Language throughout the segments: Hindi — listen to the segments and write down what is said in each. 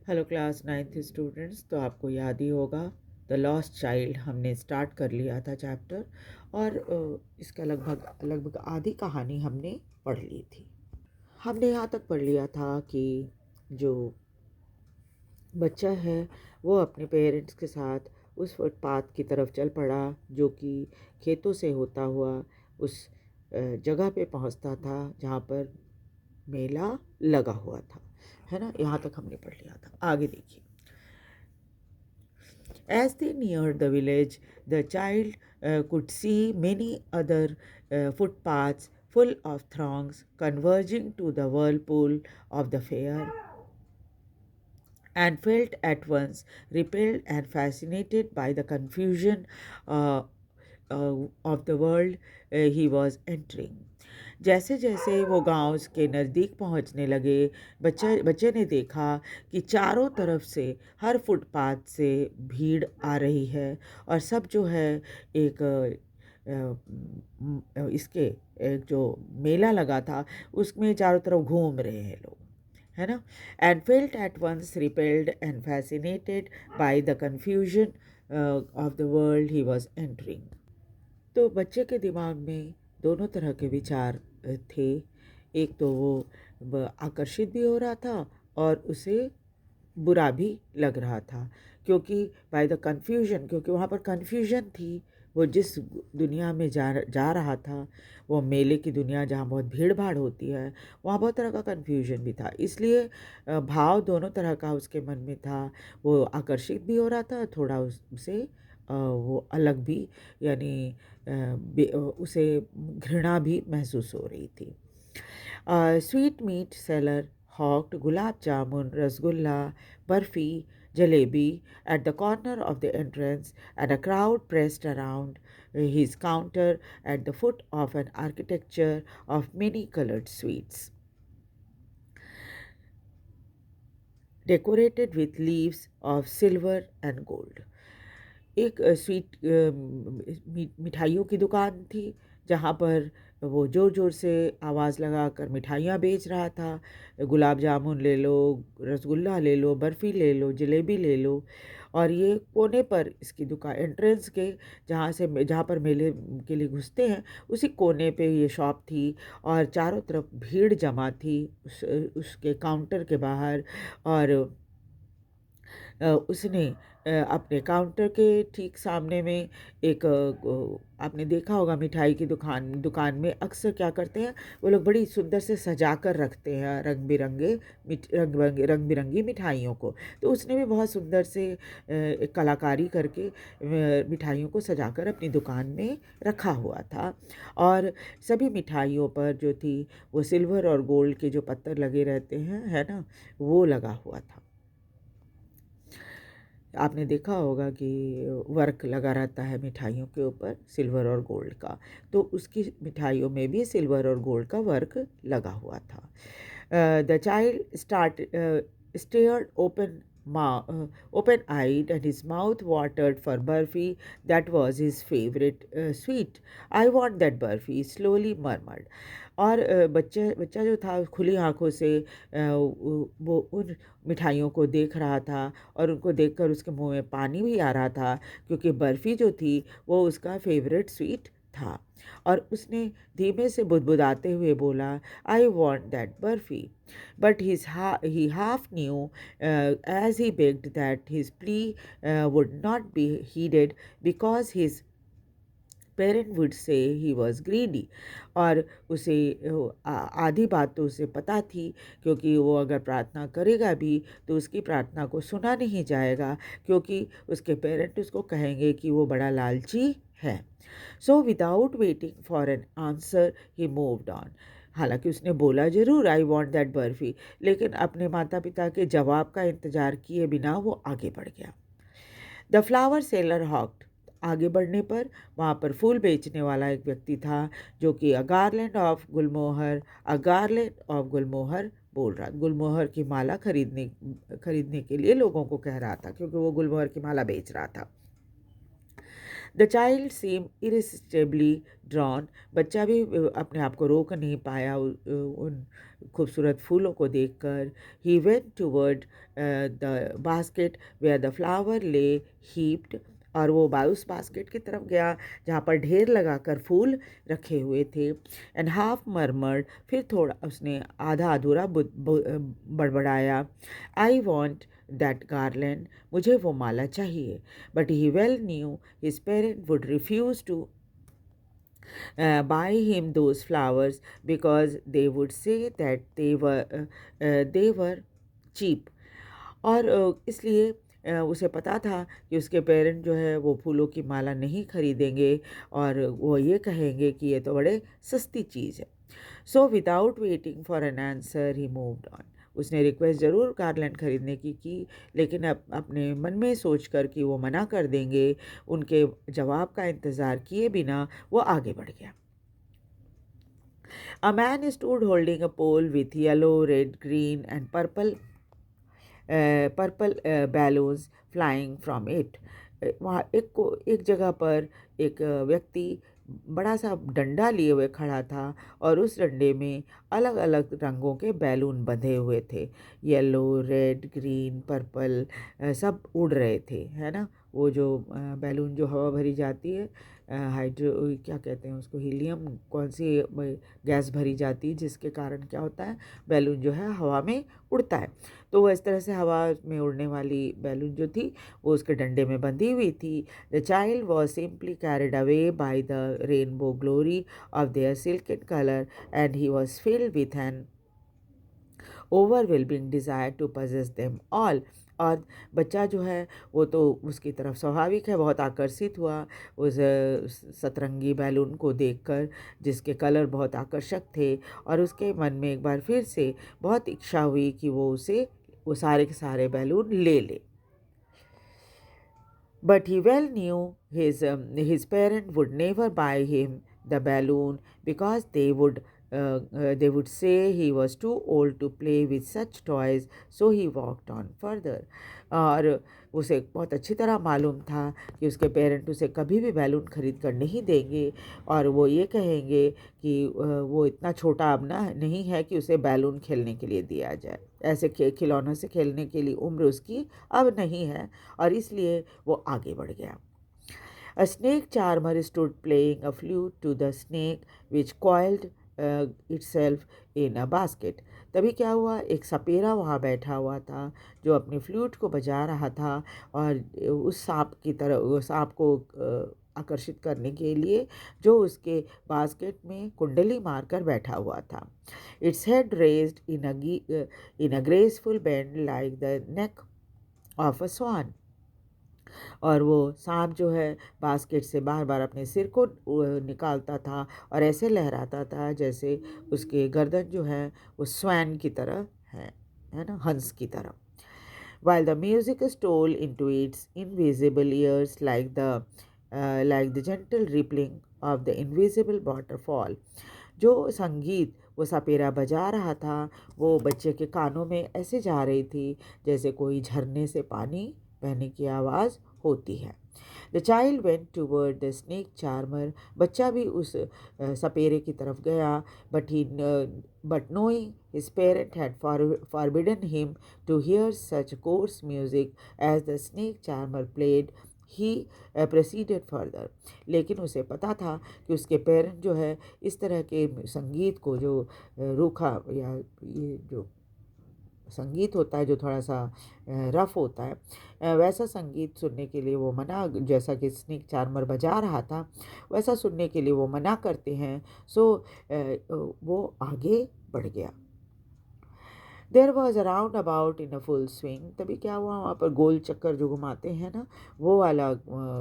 Hello class 9th students. तो आपको याद ही होगा द लॉस्ट चाइल्ड हमने स्टार्ट कर लिया था चैप्टर, और इसका लगभग लगभग आधी कहानी हमने पढ़ ली थी। हमने यहाँ तक पढ़ लिया था कि जो बच्चा है वो अपने पेरेंट्स के साथ उस फुटपाथ की तरफ चल पड़ा जो कि खेतों से होता हुआ उस जगह पे पहुँचता था जहाँ पर मेला लगा हुआ था, है ना। यहाँ तक हमने पढ़ लिया था। आगे देखिए। As they neared the village, the child could see many other footpaths full of throngs converging to the whirlpool of the fair, and felt at once repelled and fascinated by the confusion uh, of the world he was entering. जैसे जैसे वो गांव के नज़दीक पहुंचने लगे, बच्चे ने देखा कि चारों तरफ से हर फुटपाथ से भीड़ आ रही है, और सब जो है एक इसके एक जो मेला लगा था उसमें चारों तरफ घूम रहे हैं लोग, है ना। And felt at once repelled and fascinated by the confusion of the world he was entering. तो बच्चे के दिमाग में दोनों तरह के विचार थे। एक तो वो आकर्षित भी हो रहा था और उसे बुरा भी लग रहा था, क्योंकि बाय द कन्फ्यूजन, क्योंकि वहाँ पर कन्फ्यूजन थी। वो जिस दुनिया में जा रहा था, वो मेले की दुनिया जहाँ बहुत भीड़ भाड़ होती है, वहाँ बहुत तरह का कन्फ्यूजन भी था। इसलिए भाव दोनों तरह का उसके मन में था। वो आकर्षित भी हो रहा था, थोड़ा उससे वो अलग भी, यानी उसे घृणा भी महसूस हो रही थी। Sweet meat seller hawked gulab jamun, rasgulla, barfi, jalebi at the corner of the entrance, and a crowd pressed around his counter at the foot of an architecture of many colored sweets, decorated with leaves of silver and gold. एक मिठाइयों की दुकान थी जहाँ पर वो ज़ोर ज़ोर से आवाज़ लगाकर मिठाइयाँ बेच रहा था। गुलाब जामुन ले लो, रसगुल्ला ले लो, बर्फ़ी ले लो, जलेबी ले लो। और ये कोने पर इसकी दुकान, एंट्रेंस के जहाँ पर मेले के लिए घुसते हैं, उसी कोने पे ये शॉप थी। और चारों तरफ भीड़ जमा थी उसके काउंटर के बाहर। और उसने अपने काउंटर के ठीक सामने में एक आपने देखा होगा मिठाई की दुकान में अक्सर क्या करते हैं, वो लोग बड़ी सुंदर से सजा कर रखते हैं रंग बिरंगी मिठाइयों को। तो उसने भी बहुत सुंदर से एक कलाकारी करके मिठाइयों को सजा कर अपनी दुकान में रखा हुआ था। और सभी मिठाइयों पर जो थी वो सिल्वर और गोल्ड के जो पत्थर लगे रहते हैं, है ना, वो लगा हुआ था। आपने देखा होगा कि वर्क लगा रहता है मिठाइयों के ऊपर सिल्वर और गोल्ड का, तो उसकी मिठाइयों में भी सिल्वर और गोल्ड का वर्क लगा हुआ था। The child stared open-eyed, and his mouth watered for burfi. That was his favorite sweet. I want that burfi, slowly murmured. और बच्चा जो था खुली आंखों से वो उन मिठाइयों को देख रहा था, और उनको देखकर उसके मुंह में पानी भी आ रहा था, क्योंकि बर्फ़ी जो थी वो उसका फेवरेट स्वीट था। और उसने धीमे से बुदबुदाते हुए बोला, I want that barfi. But he half knew as he begged that his plea would not be heeded because his parent would say he was greedy. और उसे आधी बात तो उसे पता थी, क्योंकि वो अगर प्रार्थना करेगा भी तो उसकी प्रार्थना को सुना नहीं जाएगा, क्योंकि उसके पेरेंट उसको कहेंगे कि वो बड़ा लालची है। So without waiting for an answer he moved on. हालांकि उसने बोला जरूर आई वॉन्ट दैट बर्फ़ी, लेकिन अपने माता पिता के जवाब का इंतज़ार किए बिना वो आगे बढ़ गया। The flower seller hawked. आगे बढ़ने पर वहाँ पर फूल बेचने वाला एक व्यक्ति था, जो कि अ गार्लैंड ऑफ गुलमोहर बोल रहा, गुलमोहर की माला खरीदने के लिए लोगों को कह रहा था, क्योंकि वो गुलमोहर की माला बेच रहा था। द चाइल्ड सीम इरिसिस्टिबली ड्रॉन, बच्चा भी अपने आप को रोक नहीं पाया उन खूबसूरत फूलों को देखकर। He went toward the basket where the flower lay heaped, और वो उस बास्केट की तरफ गया जहाँ पर ढेर लगाकर फूल रखे हुए थे। एंड हाफ मरमर्ड, फिर थोड़ा उसने आधा अधूरा बड़बड़ाया, आई वॉन्ट दैट गार्लैंड, मुझे वो माला चाहिए। But he well knew his parent would refuse to buy him those flowers because they would say that they were cheap. और इसलिए उसे पता था कि उसके पेरेंट जो है वो फूलों की माला नहीं खरीदेंगे और वो ये कहेंगे कि ये तो बड़े सस्ती चीज़ है। So without waiting for an answer he moved on, उसने रिक्वेस्ट ज़रूर गार्लैंड खरीदने की लेकिन अब अपने मन में सोचकर कि वो मना कर देंगे, उनके जवाब का इंतज़ार किए बिना वो आगे बढ़ गया। A man stood holding a pole with yellow, red, green and purple balloons flying from it. वहाँ एक जगह पर एक व्यक्ति बड़ा सा डंडा लिए हुए खड़ा था और उस डंडे में अलग अलग रंगों के बैलून बंधे हुए थे। येलो, रेड, ग्रीन, पर्पल सब उड़ रहे थे, है ना। वो जो बैलून जो हवा भरी जाती है, हाइड्रो क्या कहते हैं उसको, हीलियम कौन सी गैस भरी जाती है जिसके कारण क्या होता है, बैलून जो है हवा में उड़ता है। तो वो इस तरह से हवा में उड़ने वाली बैलून जो थी वो उसके डंडे में बंधी हुई थी। The child was simply carried away by the rainbow glory of their silken colour and he was filled with an overwhelming desire to possess them all. और बच्चा जो है वो तो उसकी तरफ स्वाभाविक है बहुत आकर्षित हुआ उस सतरंगी बैलून को देखकर जिसके कलर बहुत आकर्षक थे, और उसके मन में एक बार फिर से बहुत इच्छा हुई कि वो सारे के सारे बैलून ले ले। But he well knew his parent would never buy him the balloon because they would say he was too old to play with such toys. So he walked on further. और उसे बहुत अच्छी तरह मालूम था कि उसके पेरेंट उसे कभी भी बैलून खरीद कर नहीं देंगे और वो ये कहेंगे कि वो इतना छोटा अब ना नहीं है कि उसे बैलून खेलने के लिए दिया जाए, ऐसे खिलौनों से खेलने के लिए उम्र उसकी अब नहीं है, और इसलिए वो आगे बढ़ गया। A snake charmer stood playing a flute to the snake which coiled itself in a basket. तभी क्या हुआ, एक सपेरा वहाँ बैठा हुआ था जो अपने फ्लूट को बजा रहा था और उस सांप की तरह उस सांप को आकर्षित करने के लिए जो उसके बास्केट में कुंडली मारकर बैठा हुआ था। Its head raised in a graceful bend like the neck of a swan. और वो सांप जो है बास्केट से बार बार अपने सिर को निकालता था और ऐसे लहराता था जैसे उसके गर्दन जो है वो स्वैन की तरह है ना, हंस की तरह। While the music stole into its invisible ears like the gentle rippling of the invisible waterfall. जो संगीत वो सपेरा बजा रहा था वो बच्चे के कानों में ऐसे जा रही थी जैसे कोई झरने से पानी बहने की आवाज़ होती है। The child went toward the snake charmer, बच्चा भी उस सपेरे की तरफ गया, but knowing his parent had forbidden him to hear such coarse music as the snake charmer played, he proceeded further. लेकिन उसे पता था कि उसके पेरेंट जो है इस तरह के संगीत को जो रूखा या ये जो संगीत होता है जो थोड़ा सा रफ होता है वैसा संगीत सुनने के लिए वो मना, जैसा कि स्नेक चार्मर बजा रहा था वैसा सुनने के लिए वो मना करते हैं। सो वो आगे बढ़ गया। There was a roundabout in a full swing, तभी क्या हुआ वहाँ पर गोल चक्कर जो घुमाते हैं ना वो वाला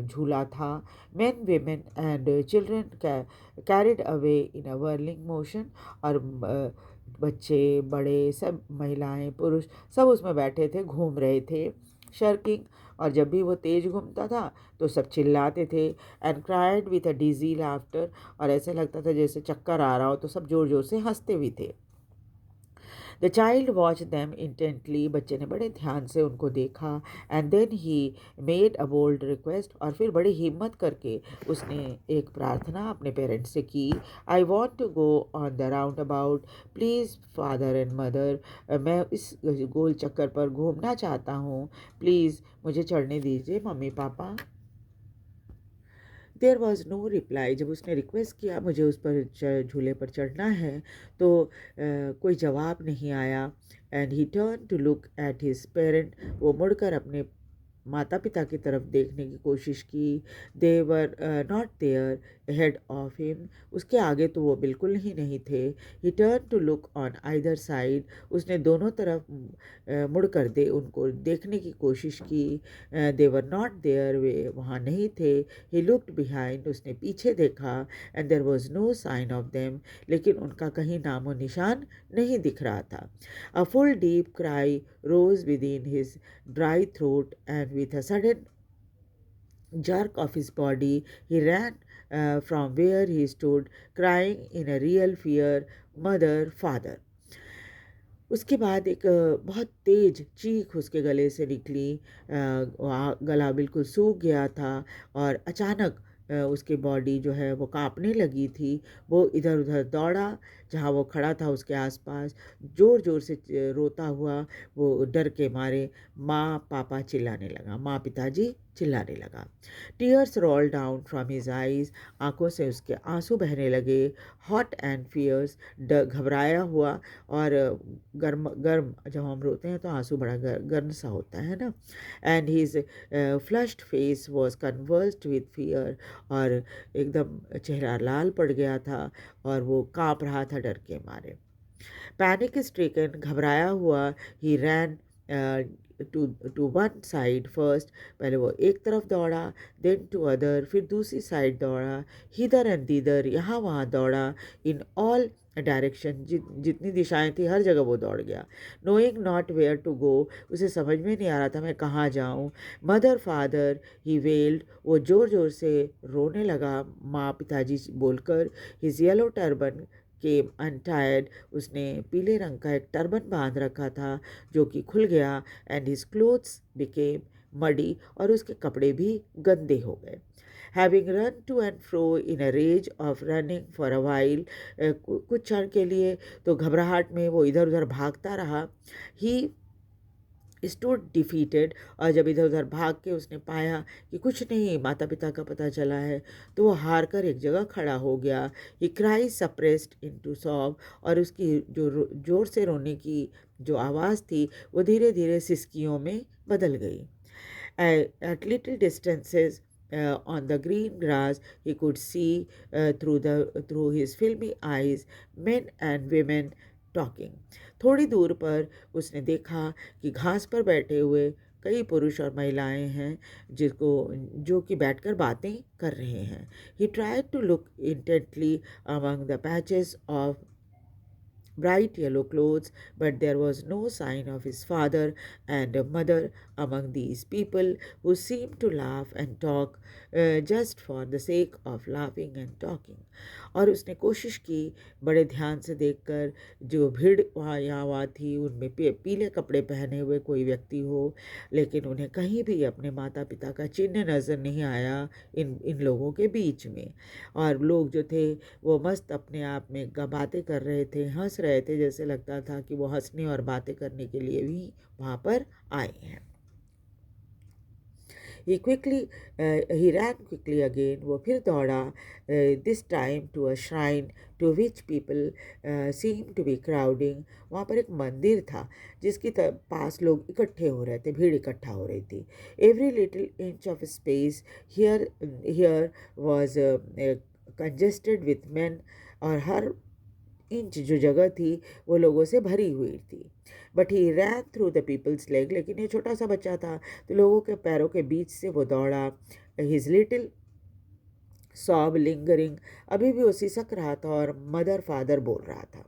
झूला था। Main women and children carried away in a whirling motion, और बच्चे बड़े सब महिलाएं पुरुष सब उसमें बैठे थे, घूम रहे थे शर्किंग, और जब भी वो तेज घूमता था तो सब चिल्लाते थे and cried with a dizzy laughter, और ऐसे लगता था जैसे चक्कर आ रहा हो तो सब जोर जोर से हंसते भी थे। The child watch them intently, बच्चे ने बड़े ध्यान से उनको देखा। And then he made a bold request, और फिर बड़ी हिम्मत करके उसने एक प्रार्थना अपने पेरेंट्स से की। I want to go on the round about, please father and mother, मैं इस गोल चक्कर पर घूमना चाहता हूँ, प्लीज़ मुझे चढ़ने दीजिए mummy papa. There was no reply, जब उसने रिक्वेस्ट किया मुझे उस पर झूले पर चढ़ना है, तो कोई जवाब नहीं आया। And he turn to look at his parent, वो मुड़कर अपने माता पिता की तरफ देखने की कोशिश की। They were not there head of him, उसके आगे तो वो बिल्कुल ही नहीं थे। He turn to look on either side, उसने दोनों तरफ मुड़कर दे उनको देखने की कोशिश की। दे वर नॉट देयर, वे वहाँ नहीं थे। ही लुक्ड बिहाइंड, उसने पीछे देखा। And there was no sign of them, लेकिन उनका कहीं नामो निशान नहीं दिख रहा था। A full deep cry rose within his dry throat, and with a sudden jerk of his body, he ran from where he stood, crying in a real fear, "Mother, father." उसके बाद एक बहुत तेज चीख उसके गले से निकली। गला बिल्कुल सूख गया था, और अचानक उसकी बॉडी जो है वो कांपने लगी थी। वो इधर उधर दौड़ा, जहाँ वो खड़ा था उसके आसपास, ज़ोर ज़ोर से रोता हुआ वो डर के मारे माँ पापा चिल्लाने लगा, माँ पिताजी चिल्लाने लगा। Tears roll down from his eyes, आंखों से उसके आंसू बहने लगे। हॉट एंड फियर्स, घबराया हुआ और गर्म गर्म, जब हम रोते हैं तो आंसू बड़ा गर्म सा होता है ना। And his flushed face was conversed with fear, और एकदम चेहरा लाल पड़ गया था और वो कांप रहा था डर के मारे। पैनिक स्ट्रिकन, घबराया हुआ, he ran to to one side first, पहले वो एक तरफ दौड़ा, देन टू अदर, फिर दूसरी साइड दौड़ा, हिदर एंड दीदर, यहाँ वहाँ दौड़ा, इन ऑल डायरेक्शन, जितनी दिशाएं थी हर जगह वो दौड़ गया। Knowing not where to go, उसे समझ में नहीं आ रहा था मैं कहाँ जाऊँ। मदर फादर, ही वेल्ड, वो ज़ोर ज़ोर से रोने लगा माँ पिताजी बोलकर। हिज येलो टर्बन केम अनटायर्ड, उसने पीले रंग का एक टर्बन बांध रखा था जो कि खुल गया। And his clothes became muddy, और उसके कपड़े भी गंदे हो गए। Having run to and fro in a rage of running for a while, कुछ क्षण के लिए तो घबराहट में वो इधर उधर भागता रहा। ही स्टूड डिफीटेड, और जब इधर उधर भाग के उसने पाया कि कुछ नहीं माता पिता का पता चला है, तो वो हार कर एक जगह खड़ा हो गया। ही क्राई सप्रेस्ड इनटू सॉब, और उसकी जो जोर से रोने की जो आवाज़ थी वो धीरे धीरे सिसकियों में बदल गई। At little distances on the green grass, he could see through his filmy eyes men and women talking. थोड़ी दूर पर उसने देखा कि घास पर बैठे हुए कई पुरुष और महिलाएं हैं जो कि बैठकर बातें कर रहे हैं। He tried to look intently among the patches of bright yellow clothes, but there was no sign of his father and mother among these people who seemed to laugh and talk just for the sake of laughing and talking. और उसने कोशिश की बड़े ध्यान से देखकर जो भीड़ वहाँ यहाँ वहाँ थी उनमें पीले कपड़े पहने हुए कोई व्यक्ति हो, लेकिन उन्हें कहीं भी अपने माता पिता का चिन्ह नज़र नहीं आया इन इन लोगों के बीच में। और लोग जो थे वो मस्त अपने आप में बातें कर रहे थे, हंस रहे थे, जैसे लगता था कि वो हंसने और बातें करने के लिए भी वहाँ पर आए हैं। He ran quickly again, वो फिर दौड़ा, this time to a shrine to which people seemed to be crowding. वहाँ पर एक मंदिर था जिसके पास लोग इकट्ठे हो रहे थे, भीड़ इकट्ठा हो रही थी। Every little inch of space here was congested with men, और हर इंच जो जगह थी वो लोगों से भरी हुई थी। But he ran through the people's leg, लेकिन ये छोटा सा बच्चा था तो लोगों के पैरों के बीच से वो दौड़ा। हिज लिटिल सॉब लिंगरिंग, अभी भी वो सिसक रहा था और मदर फादर बोल रहा था।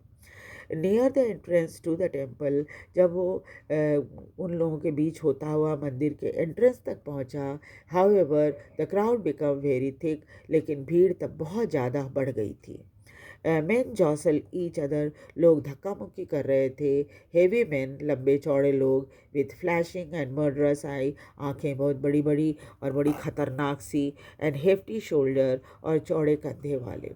Near the entrance to the temple, जब वो उन लोगों के बीच होता हुआ मंदिर के एंट्रेंस तक पहुंचा, how ever the crowd become very thick, लेकिन भीड़ तब बहुत ज़्यादा बढ़ गई थी। मेन जॉसल ईच अदर, लोग धक्का मुक्की कर रहे थे। हेवी मैन, लंबे चौड़े लोग, विथ फ्लैशिंग एंड मर्डरस आई, आंखें बहुत बड़ी बड़ी और बड़ी खतरनाक सी, एंड हेफ्टी शोल्डर, और चौड़े कंधे वाले।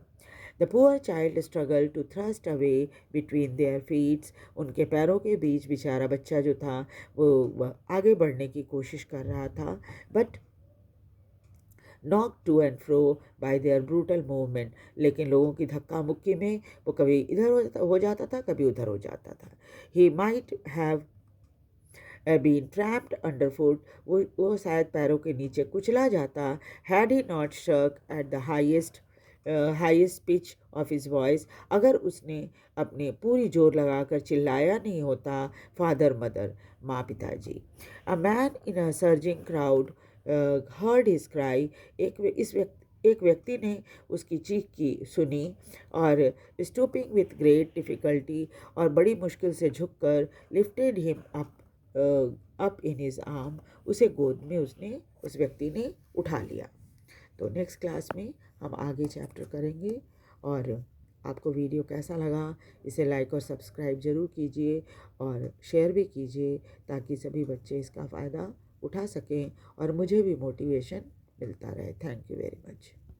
The poor child struggle to thrust away between their feets, उनके पैरों के बीच बेचारा बच्चा जो था वो आगे बढ़ने की कोशिश कर रहा था, but knocked to and fro by their brutal movement, लेकिन लोगों की धक्का मुक्की में वो कभी इधर हो जाता था, कभी उधर हो जाता था। He might have been trapped underfoot, वो शायद पैरों के नीचे कुचला जाता, had he not struck at the highest pitch of his voice, अगर उसने अपने पूरी जोर लगाकर चिल्लाया नहीं होता। फादर मदर, माँ पिताजी। A man in a surging crowd heard his cry, एक व्यक्ति ने उसकी चीख की सुनी, और स्टूपिंग विथ ग्रेट डिफ़िकल्टी, और बड़ी मुश्किल से झुककर, lifted him up in his arm, उसे गोद में उसने उस व्यक्ति ने उठा लिया। तो नेक्स्ट क्लास में हम आगे चैप्टर करेंगे। और आपको वीडियो कैसा लगा, इसे लाइक और सब्सक्राइब ज़रूर कीजिए और शेयर भी कीजिए, ताकि सभी बच्चे इसका फ़ायदा उठा सकें और मुझे भी मोटिवेशन मिलता रहे। Thank you very much.